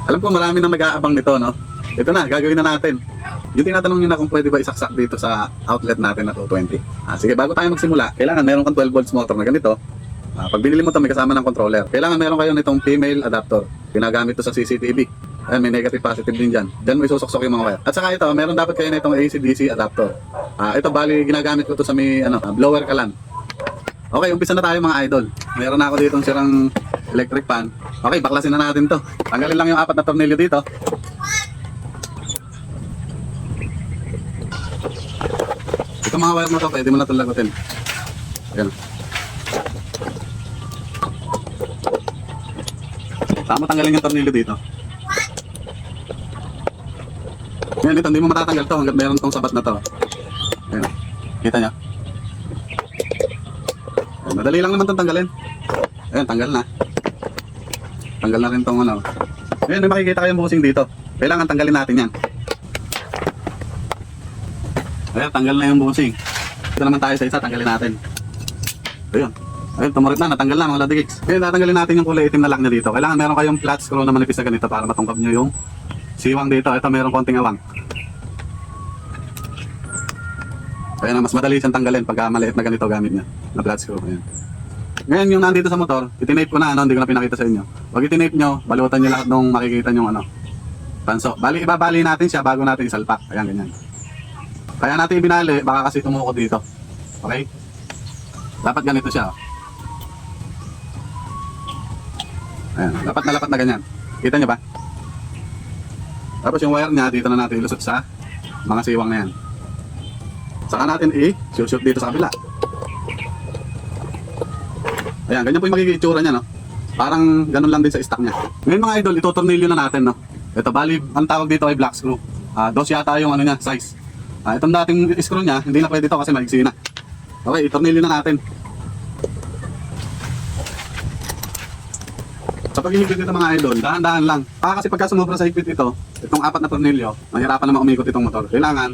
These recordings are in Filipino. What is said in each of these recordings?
Alam ko marami nang nag-aabang nito, no? Ito na, gagawin na natin. Yung tinatanong nyo na kung pwede ba isaksak dito sa outlet natin na 220. Sige, bago tayo magsimula, kailangan meron kang 12 volts motor na ganito. Pag binili mo ito, may kasama ng controller. Kailangan meron kayo nitong female adapter. Ginagamit ito sa CCTV. Ayan, may negative positive din dyan. Diyan mo isusok-sok yung mga wire. At saka ito, meron dapat kayo nitong AC-DC adapter. Ito, bali, ginagamit ko ito sa may blower kalan. Okay, umpisa na tayo mga idol. Meron na ako dito sirang electric fan. Okay, baklasin na natin to. Tanggalin lang yung 4 na tornilyo dito. Ito mga wire mo to, pwede mo na itong lagutin. Ayan. Tama tanggalin yung tornilyo dito. Ayan, ito, hindi mo matatanggal to hanggat meron tong sabat na to. Ayan, kita nyo. Ayan, madali lang naman itong tanggalin. Ayan, tanggal na. Tanggal na rin tong ano. Ayan, may makikita kayong bushing dito. Kailangan tanggalin natin yan. Ayan, tanggal na yung bushing. Ito naman tayo sa isa, tanggalin natin. Ayan. Ayun, tumurit na, natanggal na mga ladigigs. Ngayon, tatanggalin natin yung kulay itim na lock nyo dito. Kailangan meron kayong flat screw na manipis na ganito para matungkap nyo yung siwang dito. Ito, meron konting awang. Kaya na, mas madali siyang tanggalin pagka maliit na ganito gamit nyo. Na flat screw. Ayan. Ngayon, yung nandito sa motor, itinape ko na, hindi ko na pinakita sa inyo. Pag itinape nyo, balutan nyo lahat nung makikita nyo tanso. Bali, ibabali natin siya bago natin isalpak. Ayan, ganyan. Kaya natin ibinali, baka kasi tumuko dito. Okay? Dapat ganito siya. Ayan, dapat na ganyan. Kita nyo ba? Tapos yung wire niya, dito na natin ilusot sa mga siwang na yan. Saka natin i-shoot dito sa kabila. Ayan, ganyan po yung magiging itsura niya, no? Parang ganun lang din sa stock niya. Ngayon mga idol, itutornilyo na natin, no? Ito, bali, ang tawag dito ay black screw. Dos yata yung ano niya, size. Itong dating screw niya, hindi na pwede ito kasi maigsi na. Okay, itornilyo na natin. Sa paghihigpit dito mga idol, dahan-dahan lang. Kasi pagka sumobra sa higpit ito, itong 4 na tornilyo, mahirapan naman umikot itong motor. Kailangan,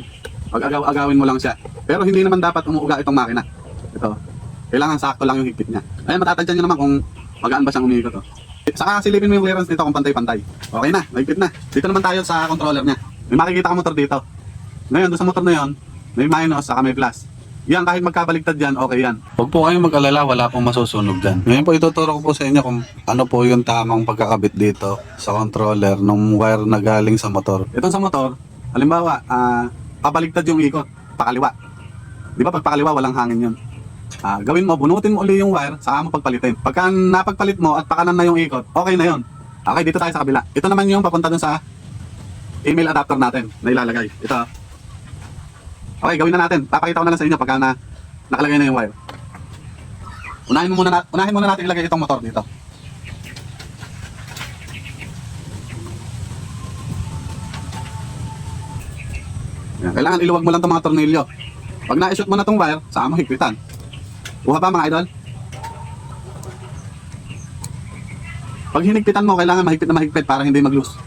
pag-agaw-agawin mo lang siya. Pero hindi naman dapat umuuga itong makina. Ito, kailangan sakto lang yung higpit niya. Ayan, matatadyan nyo naman kung magaan ba siyang umikot. Saka silipin mo yung clearance nito kung pantay-pantay. Okay na, mahigpit na. Dito naman tayo sa controller niya. May makikita ka motor dito. Ngayon, doon sa motor na yon, may minus, saka may plus. Yan, kahit magkabaligtad yan, okay yan. Huwag po kayong mag-alala, wala pong masusunog dyan. Ngayon po, ituturo ko po sa inyo kung ano po yung tamang pagkakabit dito sa controller ng wire na galing sa motor. Itong sa motor, halimbawa, pabaligtad yung ikot, pakaliwa. Di ba pag pakaliwa, walang hangin yun. Gawin mo, bunutin mo uli yung wire, saka mo pagpalitin. Pagka napagpalit mo at pakanan na yung ikot, okay na yun. Okay, dito tayo sa kabila. Ito naman yung papunta dun sa email adapter natin na ilalagay. Ito. Okay, gawin na natin. Papakita ko na lang sa inyo pagka nakalagay na yung wire. Unahin muna natin ilagay itong motor dito. Yan, kailangan iluwag mo lang itong mga tornilyo. Pag na-shoot mo na itong wire, saan mo higpitan. Kuha pa mga idol? Pag hinigpitan mo, kailangan mahigpit na mahigpit para hindi mag-loose.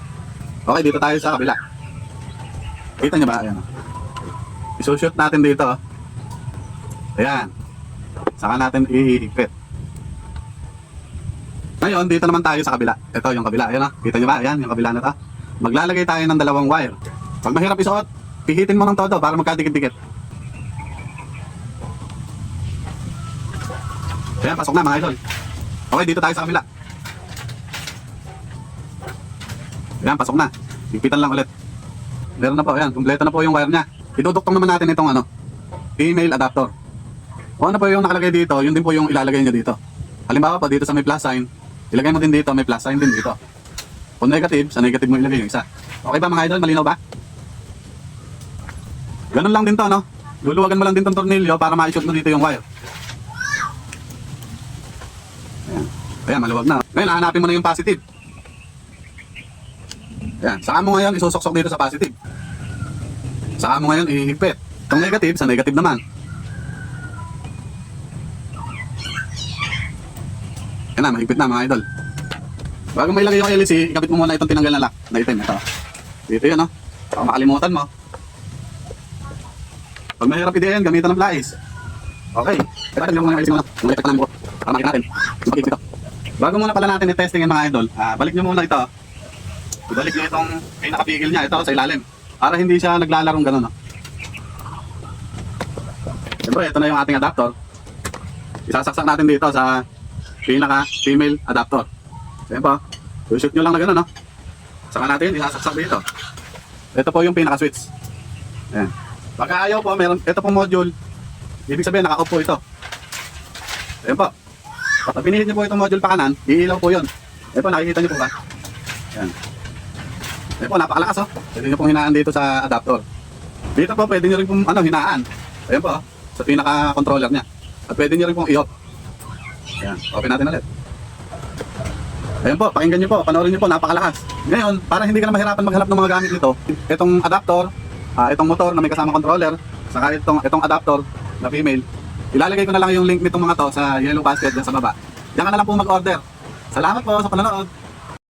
Okay, dito tayo sa kabila. Kita nyo ba? Ayan. Isushoot natin dito. Ayan. Saka natin ihigpit. Ngayon, dito naman tayo sa kabila. Ito yung kabila. Ayan, kita nyo ba? Ayan, yung kabila na ito. Maglalagay tayo ng 2 wire. Pag mahirap isuot, pihitin mo ng todo para magkadikit-dikit. Ayan, pasok na mga idol. Okay, dito tayo sa kabila. Ayan, pasok na. Higpitan lang ulit. Meron na po, ayan. Kompleto na po yung wire niya. Iduduktong naman natin itong female adapter. O ano po yung nakalagay dito, yun din po yung ilalagay nyo dito. Halimbawa po dito sa may plus sign, ilagay mo din dito, may plus sign din dito. Kung negative, sa negative mo ilagay yung isa. Okay ba mga idol? Malinaw ba? Ganun lang din to, no? Luluwagan mo lang din tong tornilyo para ma-shoot mo dito yung wire. Ayan. Ayan, maluwag na. Ngayon, hahanapin mo na yung positive. Ayan, saka mo ngayon isusok-sok dito sa positive. Saka mo ngayon ihigpit. Itong negative, sa negative naman. Yan na, mahigpit na mga idol. Bago may ilagay yung LEC, ikabit mo muna itong tinanggal na lock na item. Ito. Dito yun, no? Baka makalimutan mo. Pag mahirap ideyan, gamitan ng flais. Okay. Ito yung mga LEC muna. Mga itak namin ko. Para makita natin. Magiging ito. Bago muna pala natin i-testing yung mga idol, balik nyo muna ito. ibalik niyo itong pinakapigil niya, ito sa ilalim. Para hindi siya naglalarong gano'n, no? Siyempre, ito na yung ating adapter. Isasaksak natin dito sa pinaka-female adapter. Ayan po. I-shoot nyo lang na gano'n, no? Saka natin, isasaksak dito. Ito po yung pinaka-switch. Ayan. Pagka ayaw po, meron, ito pong module. Ibig sabihin, naka-off po ito. Ayan po. Pag pinilit nyo po itong module pa kanan, iilaw po yun. Ayan po, nakikita nyo po ba? Ayan. Ayan po, napakalakas, oh. Pwede nyo pong hinaan dito sa adapter. Dito po, pwede nyo rin pong hinaan. Ayan po, sa pinaka-controller niya. At pwede nyo rin pong i-off. Ayan, open natin ulit. Ayan po, pakinggan nyo po, panoorin nyo po, napakalakas. Ngayon, para hindi ka na mahirapan maghanap ng mga gamit nito, itong adapter, itong motor na may kasama controller, saka itong adapter na female, ilalagay ko na lang yung link nitong mga to sa yellow basket dyan sa baba. Diyan ka na lang po mag-order. Salamat po sa panonood.